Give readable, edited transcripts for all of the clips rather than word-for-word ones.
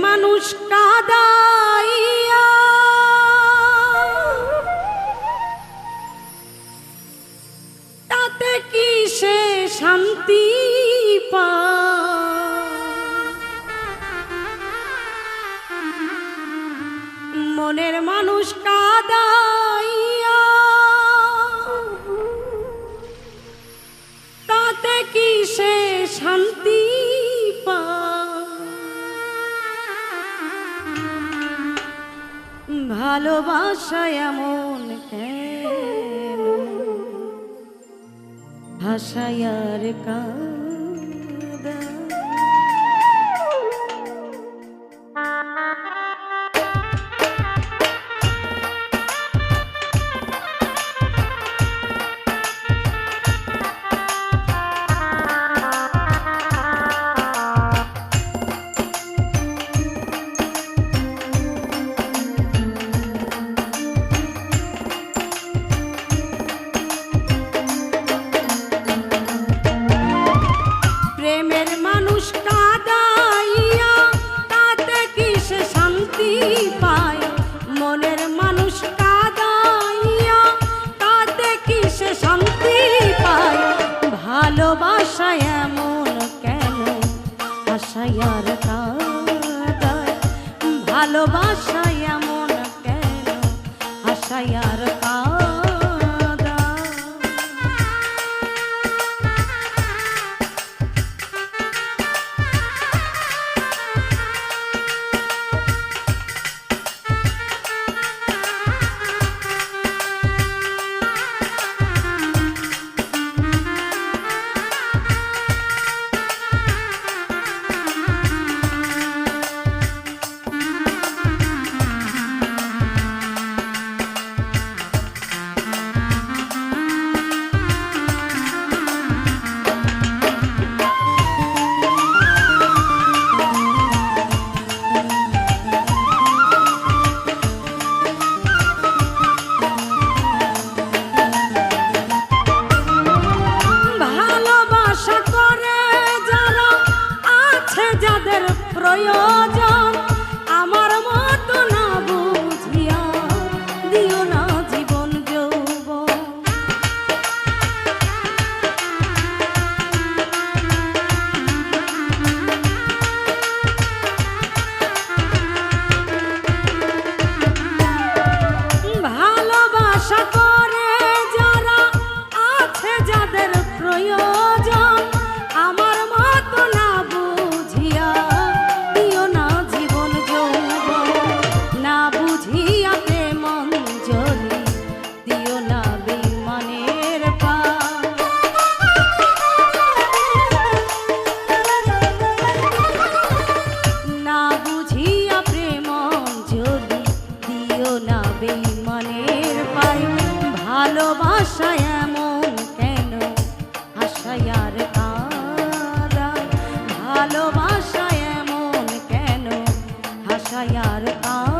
মানুষ কাদাইয়া তাতে কি সে শান্তি পায়? মনের মানুষ কাদাইয়া তাতে কি সে শান্তি পায়? ভালোবাসা এমন কেন ভাষায়ার কাঁদা? প্রেমের মানুষ কাদাইয়া তাতে কি সে শান্তি পায়? মনের মানুষ কাদাইয়া তাতে কি সে শান্তি পায়? ভালোবাসা এমন কেন আশায়ার কাদায়? ভালোবাসা এমন কেন আশায়ার কাদায়? যাদের প্রয়োজন আমার মতো না বুঝিয়া দিও না জীবন যৌবন। ভালোবাসা করে যারা আছে যাদের প্রয়োজন আমার মতো না ভালোবাসা এমন কেন আশায়ার কাঁদায়? ভালোবাসা এমন কেন আশায়ার কাঁদায়?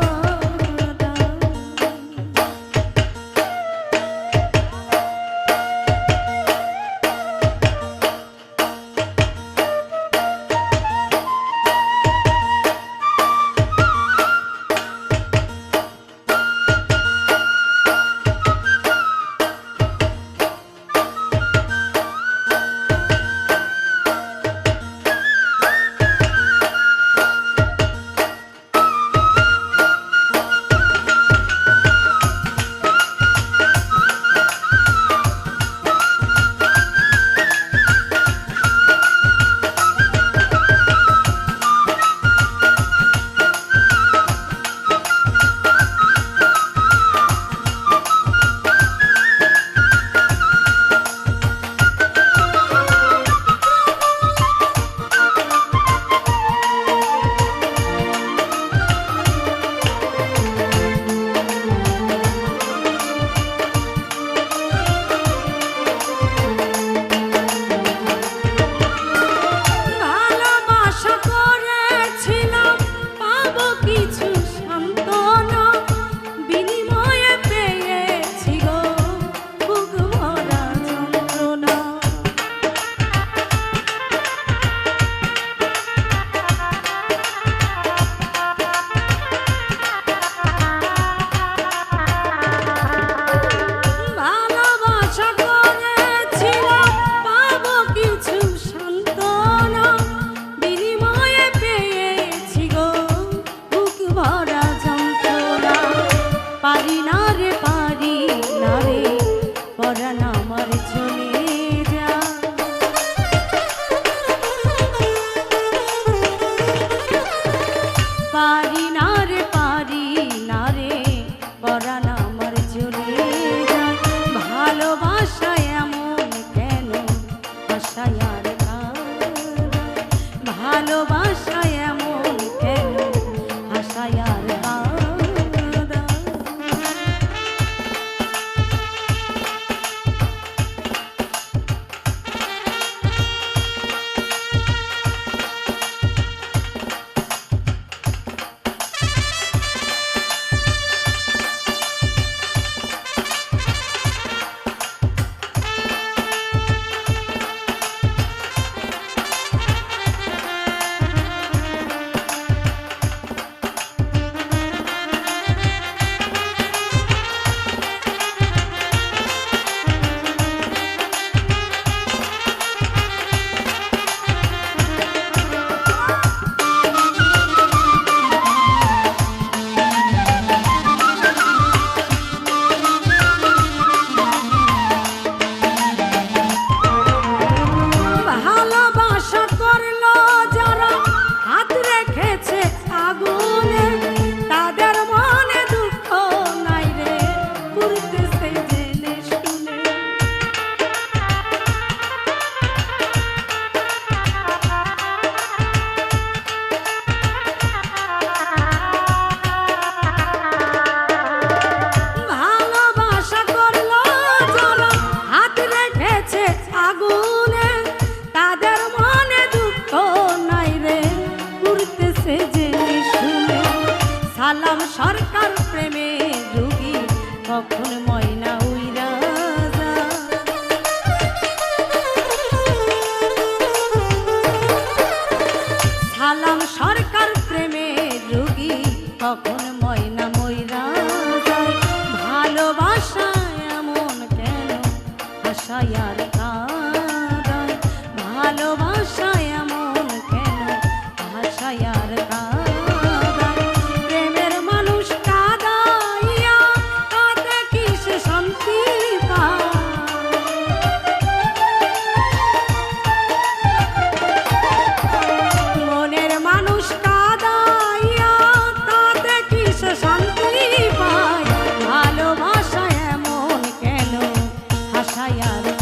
পারি না রে পরাণ আমার জ্বলে যায় ভালোবাসা এমন কেন আশায় আর কাঁদায় ভালোবাসা এমন কেন আশায় আর কাঁদায় সালাম সরকার প্রেমে যোগী কখন ময়না উইরা যায় সালাম সরকার প্রেমে যোগী কখন ময়না ময়রা যায় ভালোবাসা এমন কেন আশায় আর কাঁদায় ভালোবাসা এমন কেন আশায় আর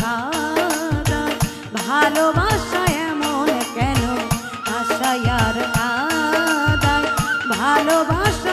কাঁদায় ভালোবাসা এমন কেন আশায় আর কাঁদায় ভালোবাসা